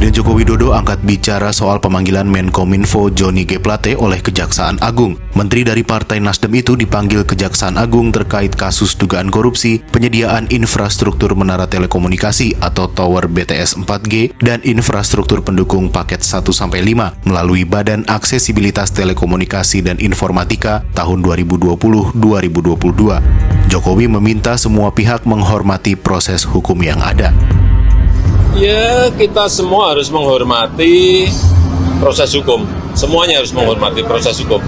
Presiden Joko Widodo angkat bicara soal pemanggilan Menkominfo Johnny G. Plate oleh Kejaksaan Agung. Menteri dari Partai Nasdem itu dipanggil Kejaksaan Agung terkait kasus dugaan korupsi penyediaan infrastruktur menara telekomunikasi atau Tower BTS 4G dan infrastruktur pendukung paket 1-5 melalui Badan Aksesibilitas Telekomunikasi dan Informatika tahun 2020-2022. Jokowi meminta semua pihak menghormati proses hukum yang ada. Ya, kita semua harus menghormati proses hukum. Semuanya harus menghormati proses hukum.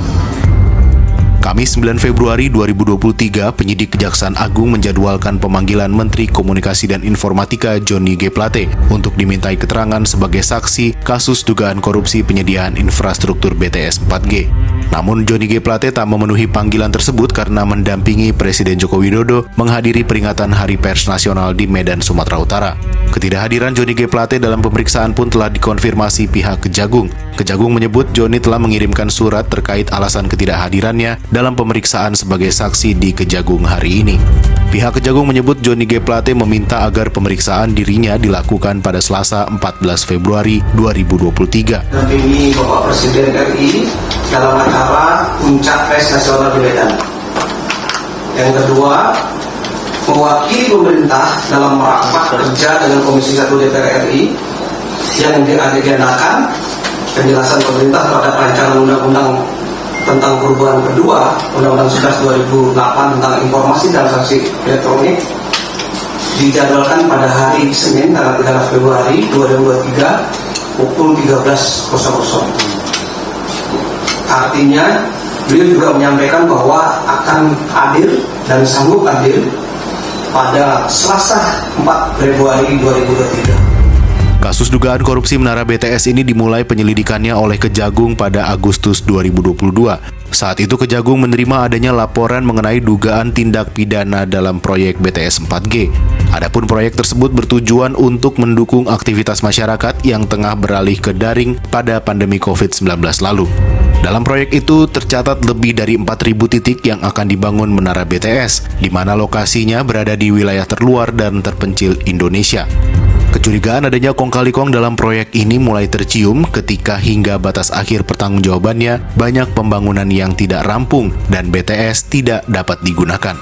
Kamis 9 Februari 2023, penyidik Kejaksaan Agung menjadwalkan pemanggilan Menteri Komunikasi dan Informatika Johnny G. Plate untuk dimintai keterangan sebagai saksi kasus dugaan korupsi penyediaan infrastruktur BTS 4G. Namun Johnny G. Plate tak memenuhi panggilan tersebut karena mendampingi Presiden Joko Widodo menghadiri peringatan Hari Pers Nasional di Medan, Sumatera Utara. Ketidakhadiran Johnny G. Plate dalam pemeriksaan pun telah dikonfirmasi pihak Kejagung. Kejagung menyebut Johnny telah mengirimkan surat terkait alasan ketidakhadirannya dalam pemeriksaan sebagai saksi di Kejagung hari ini. Pihak Kejagung menyebut Johnny G. Plate meminta agar pemeriksaan dirinya dilakukan pada Selasa 14 Februari 2023. Mendampingi Bapak Presiden RI dalam acara Puncak Pers Nasional di Medan. Yang kedua, mewakili pemerintah dalam rapat kerja dengan Komisi 1 DPR RI yang diagendakan penjelasan pemerintah terhadap rancangan undang-undang tentang perubahan kedua Undang-Undang 11 2008 tentang informasi dan transaksi elektronik dijadwalkan pada hari Senin tanggal 13 Februari 2023 pukul 13.00. Artinya beliau juga menyampaikan bahwa akan hadir dan sanggup hadir pada Selasa 4 Februari 2023. Kasus dugaan korupsi menara BTS ini dimulai penyelidikannya oleh Kejagung pada Agustus 2022. Saat itu Kejagung menerima adanya laporan mengenai dugaan tindak pidana dalam proyek BTS 4G. Adapun proyek tersebut bertujuan untuk mendukung aktivitas masyarakat yang tengah beralih ke daring pada pandemi COVID-19 lalu. Dalam proyek itu tercatat lebih dari 4.000 titik yang akan dibangun menara BTS, di mana lokasinya berada di wilayah terluar dan terpencil Indonesia. Kecurigaan adanya kong kali kong dalam proyek ini mulai tercium ketika hingga batas akhir pertanggungjawabannya banyak pembangunan yang tidak rampung dan BTS tidak dapat digunakan.